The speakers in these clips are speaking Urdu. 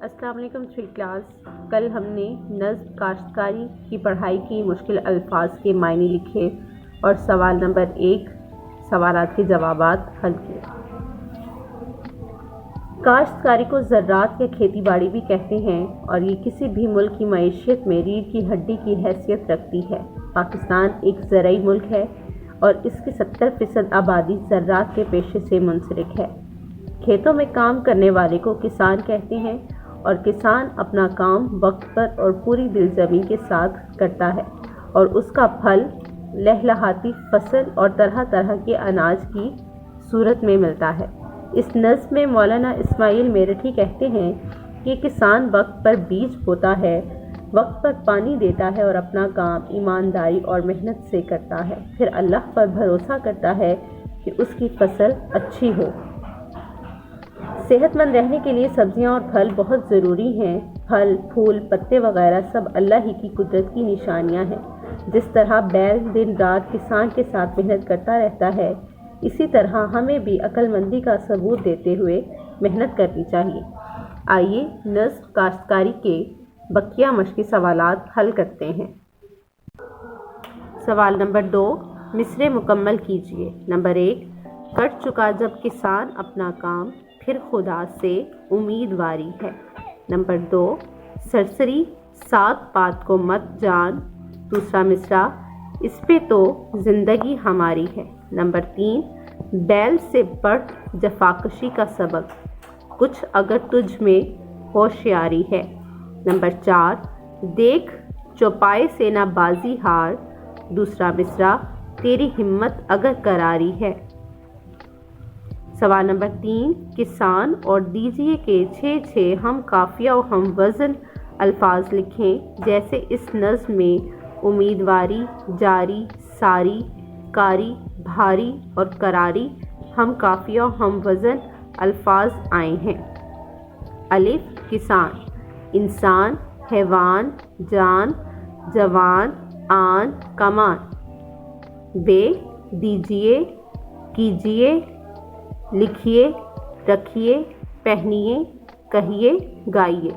السلام علیکم 3 کلاس۔ کل ہم نے نظم کاشتکاری کی پڑھائی کی مشکل الفاظ کے معنی لکھے اور سوال نمبر 1 سوالات کے جوابات حل کیے۔ کاشتکاری کو زراعت یا کھیتی باڑی بھی کہتے ہیں اور یہ کسی بھی ملک کی معیشت میں ریڑھ کی ہڈی کی حیثیت رکھتی ہے۔ پاکستان ایک زرعی ملک ہے اور اس کی 70% آبادی زراعت کے پیشے سے منسلک ہے۔ کھیتوں میں کام کرنے والے کو کسان کہتے ہیں اور کسان اپنا کام وقت پر اور پوری دلجمعی کے ساتھ کرتا ہے اور اس کا پھل لہلہاتی فصل اور طرح طرح کے اناج کی صورت میں ملتا ہے۔ اس نظم میں مولانا اسماعیل میرٹھی کہتے ہیں کہ کسان وقت پر بیج بوتا ہے، وقت پر پانی دیتا ہے اور اپنا کام ایمانداری اور محنت سے کرتا ہے، پھر اللہ پر بھروسہ کرتا ہے کہ اس کی فصل اچھی ہو۔ صحت مند رہنے کے لیے سبزیاں اور پھل بہت ضروری ہیں۔ پھل، پھول، پتے وغیرہ سب اللہ ہی کی قدرت کی نشانیاں ہیں۔ جس طرح بیل دن رات کسان کے ساتھ محنت کرتا رہتا ہے، اسی طرح ہمیں بھی عقل مندی کا ثبوت دیتے ہوئے محنت کرنی چاہیے۔ آئیے نظم کاشتکاری کے بقیہ مشقی سوالات حل کرتے ہیں۔ سوال نمبر 2 مصرعے مکمل کیجیے۔ نمبر 1 کٹ چکا جب کسان اپنا کام، پھر خدا سے امیدواری ہے۔ نمبر 2 سرسری سات پات کو مت جان۔ دوسرا مصرعہ اس پہ تو زندگی ہماری ہے۔ نمبر 3 بیل سے پڑھ جفاکشی کا سبق، کچھ اگر تجھ میں ہوشیاری ہے۔ نمبر 4 دیکھ چوپائے سے نہ بازی ہار۔ دوسرا مصرعہ تیری ہمت اگر کراری ہے۔ سوال نمبر 3 کسان اور دیجیے کے 6 ہم قافیہ و ہم وزن الفاظ لکھیں جیسے اس نظم میں امیدواری، جاری، ساری، کاری، بھاری اور کراری ہم قافیہ و ہم وزن الفاظ آئے ہیں۔ الف کسان، انسان، حیوان، جان، جوان، آن، کمان۔ بے دیجیے، کیجیے، لکھیے، رکھیے، پہنیے، کہیے، گائیے۔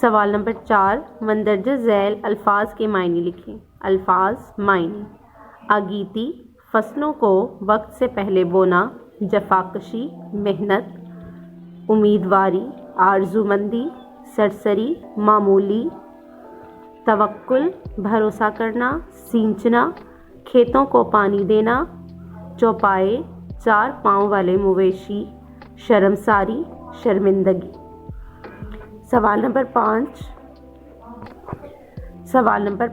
سوال نمبر 4 مندرجہ ذیل الفاظ کے معنی لکھیں۔ الفاظ معنی: اگیتی فصلوں کو وقت سے پہلے بونا، جفاکشی محنت، امیدواری آرزومندی، سرسری معمولی، توکل بھروسہ کرنا، سینچنا کھیتوں کو پانی دینا، چوپائے 4 پاؤں والے مویشی، شرمساری شرمندگی۔ سوال نمبر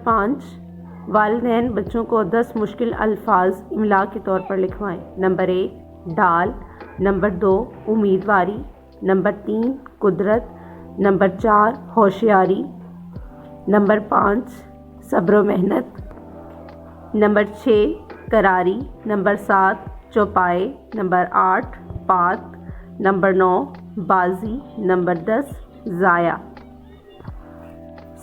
5 والدین بچوں کو 10 مشکل الفاظ املا کے طور پر لکھوائیں۔ نمبر 1 ڈال، نمبر 2 امیدواری، نمبر 3 قدرت، نمبر 4 ہوشیاری، نمبر 5 صبر و محنت، نمبر 6 کراری، نمبر 7 چوپائے، نمبر 8 پات، نمبر 9 بازی، نمبر 10 ضائع۔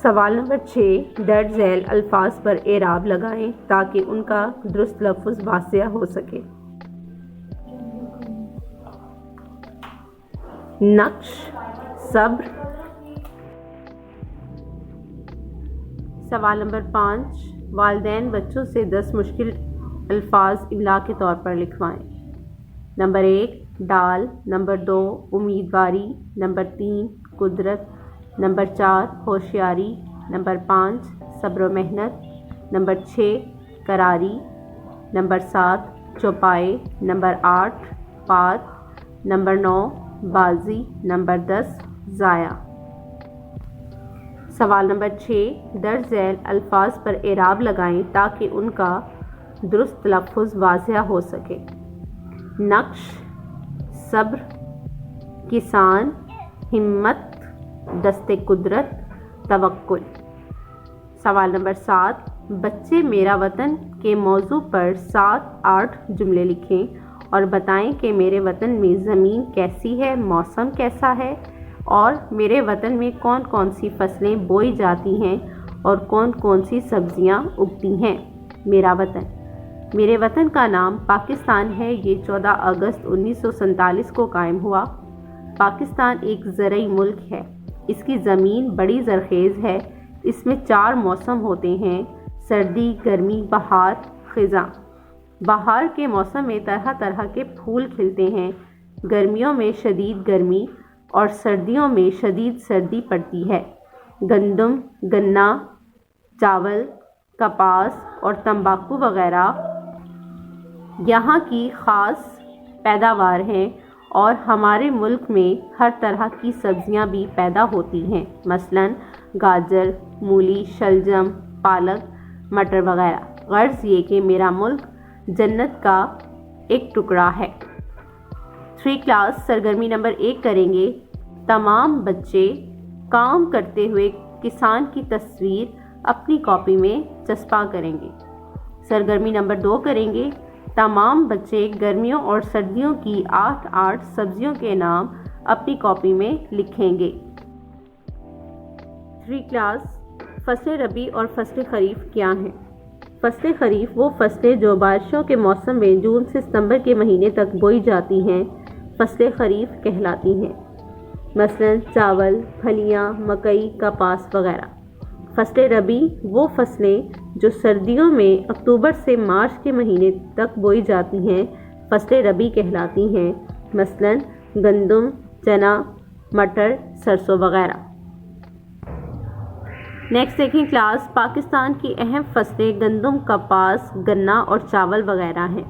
سوال نمبر 6 درج ذیل الفاظ پر اعراب لگائیں تاکہ ان کا درست لفظ واضح ہو سکے۔ نقش، صبر۔ سوال نمبر 5 والدین بچوں سے 10 مشکل الفاظ املا کے طور پر لکھوائیں۔ نمبر 1 ڈال، نمبر 2 امیدواری، نمبر 3 قدرت، نمبر 4 ہوشیاری، نمبر 5 صبر و محنت، نمبر 6 کراری، نمبر 7 چوپائے، نمبر 8 پات، نمبر 9 بازی، نمبر 10 ضائع۔ سوال نمبر 6 درج ذیل الفاظ پر اعراب لگائیں تاکہ ان کا درست لفظ واضح ہو سکے۔ نقش، صبر، کسان، ہمت، دست قدرت، توکل۔ سوال نمبر 7 بچے میرا وطن کے موضوع پر 7-8 جملے لکھیں اور بتائیں کہ میرے وطن میں زمین کیسی ہے، موسم کیسا ہے اور میرے وطن میں کون کون سی فصلیں بوئی جاتی ہیں اور کون کون سی سبزیاں اگتی ہیں۔ میرے وطن کا نام پاکستان ہے۔ یہ 14 اگست 1947 کو قائم ہوا۔ پاکستان ایک زرعی ملک ہے۔ اس کی زمین بڑی زرخیز ہے۔ اس میں 4 موسم ہوتے ہیں: سردی، گرمی، بہار، خزاں۔ بہار کے موسم میں طرح طرح کے پھول کھلتے ہیں۔ گرمیوں میں شدید گرمی اور سردیوں میں شدید سردی پڑتی ہے۔ گندم، گنا، چاول، کپاس اور تمباکو وغیرہ یہاں کی خاص پیداوار ہیں، اور ہمارے ملک میں ہر طرح کی سبزیاں بھی پیدا ہوتی ہیں، مثلاً گاجر، مولی، شلجم، پالک، مٹر وغیرہ۔ غرض یہ کہ میرا ملک جنت کا ایک ٹکڑا ہے۔ 3 کلاس سرگرمی نمبر 1 کریں گے۔ تمام بچے کام کرتے ہوئے کسان کی تصویر اپنی کاپی میں چسپاں کریں گے۔ سرگرمی نمبر 2 کریں گے۔ تمام بچے گرمیوں اور سردیوں کی 8 سبزیوں کے نام اپنی کاپی میں لکھیں گے۔ 3 کلاس فصل ربیع اور فصل خریف کیا ہیں؟ فصل خریف وہ فصلیں جو بارشوں کے موسم میں جون سے ستمبر کے مہینے تک بوئی جاتی ہیں، فصل خریف کہلاتی ہیں، مثلاً چاول، پھلیاں، مکئی، کپاس وغیرہ۔ فصل ربیع وہ فصلیں جو سردیوں میں اکتوبر سے مارچ کے مہینے تک بوئی جاتی ہیں، فصل ربیع کہلاتی ہیں، مثلاً گندم، چنا، مٹر، سرسوں وغیرہ۔ نیکسٹ دیکھیں کلاس، پاکستان کی اہم فصلیں گندم، کپاس، گنا اور چاول وغیرہ ہیں۔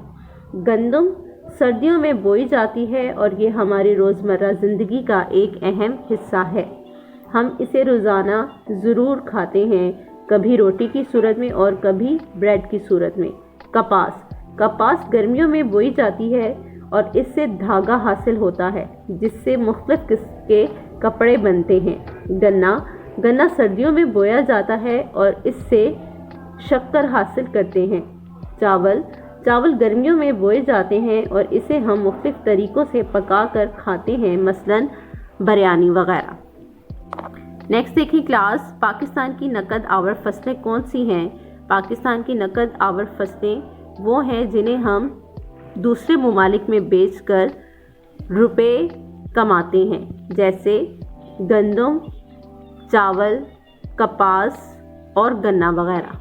گندم سردیوں میں بوئی جاتی ہے اور یہ ہماری روزمرہ زندگی کا ایک اہم حصہ ہے۔ ہم اسے روزانہ ضرور کھاتے ہیں، کبھی روٹی کی صورت میں اور کبھی بریڈ کی صورت میں۔ کپاس گرمیوں میں بوئی جاتی ہے اور اس سے دھاگا حاصل ہوتا ہے جس سے مختلف قسم کے کپڑے بنتے ہیں۔ گنا سردیوں میں بویا جاتا ہے اور اس سے شکر حاصل کرتے ہیں۔ چاول گرمیوں میں بوئے جاتے ہیں اور اسے ہم مختلف طریقوں سے پکا کر کھاتے ہیں، مثلاً بریانی وغیرہ۔ نیکسٹ دیکھیں کلاس، پاکستان کی نقد آور فصلیں کون سی ہیں؟ پاکستان کی نقد آور فصلیں وہ ہیں جنہیں ہم دوسرے ممالک میں بیچ کر روپے کماتے ہیں، جیسے گندم، چاول، کپاس اور گنا وغیرہ۔